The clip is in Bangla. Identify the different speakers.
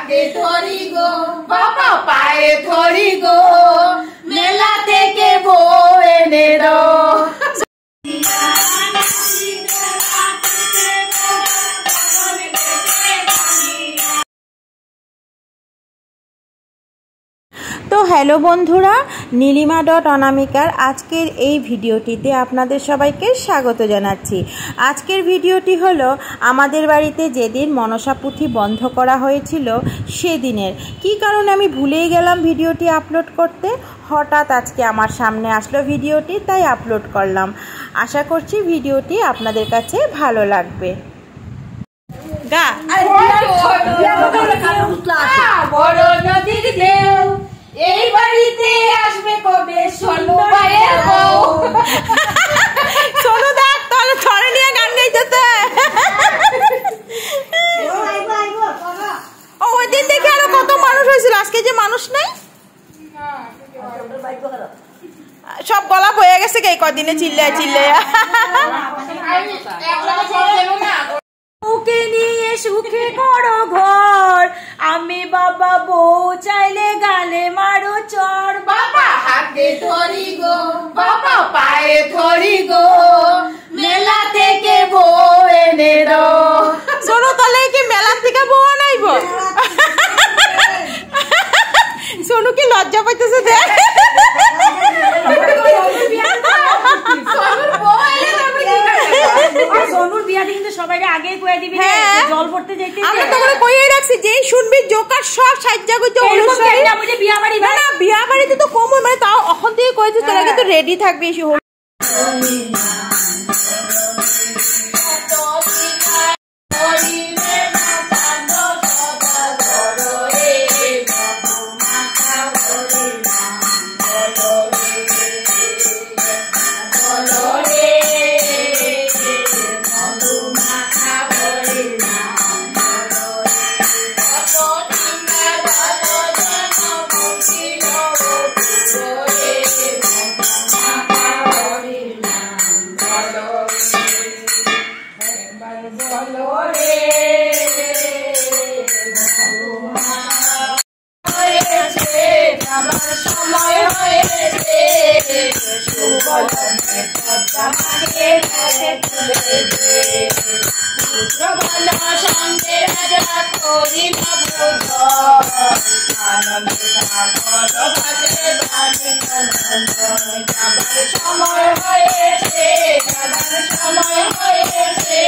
Speaker 1: হাতে ধরি গো বাবা পায়ে ধরি গো মেলা থেকে বউ এনে দাও।
Speaker 2: তো হ্যালো বন্ধুরা, নীলিমা অনামিকার আজকের এই ভিডিওটিতে আপনাদের সবাইকে স্বাগত জানাচ্ছি। আজকের ভিডিওটি হলো আমাদের বাড়িতে যেদিন মনসা পুঁথি বন্ধ করা হয়েছিল সেদিনের। কি কারণে আমি ভুলেই গেলাম ভিডিওটি আপলোড করতে, হঠাৎ আজকে আমার সামনে আসলো ভিডিওটি, তাই আপলোড করলাম। আশা করছি ভিডিওটি আপনাদের কাছে ভালো লাগবে। গা
Speaker 1: বড় নদীর ঢেউ এই বাড়িতে আসবে কবে সোনু ভাইয়ের বউ।
Speaker 2: সোনু দেখ তাহলে ছড়ে নিয়ে গান গাইতেছে। ওই দিন দেখে আরো কত মানুষ হয়েছিল, আজকে যে মানুষ নাই, সব গলা বয়ে গেছে কে কদিনে চিল্লায় চিল্লায়।
Speaker 3: ওকে নিয়ে সুখে করো ঘর, আমি বাবা বউ চাইলে গালে মারো চর।
Speaker 1: বাবা হাতে ধরি গো বাবা পায়ে ধরি গো মেলা থেকে বউ এনে দাও।
Speaker 2: শোনো তাহলে কি মেলা থেকে বউ আনাইব? সোনু কি লজ্জা পাইতেছে দেখ।
Speaker 3: সোনুর বিয়াতে কিন্তু সবাইকে আগে কয়ে দিবি, জল পড়তে যাইতে
Speaker 2: আমরা তো করে কইই রাখছি, যেই শুনবি জোকার সব সাজ্জা কইতে অনুসারে
Speaker 3: না বুঝে বিয়া বাড়ি
Speaker 2: না না বিয়া বাড়িতে তো কম, মানে তাও এখন থেকে কইছিস তোরা কিন্তু রেডি থাকবি।
Speaker 1: সময় হয়েছে সঙ্গে রাজা করি সময় হয়েছে সময় হয়েছে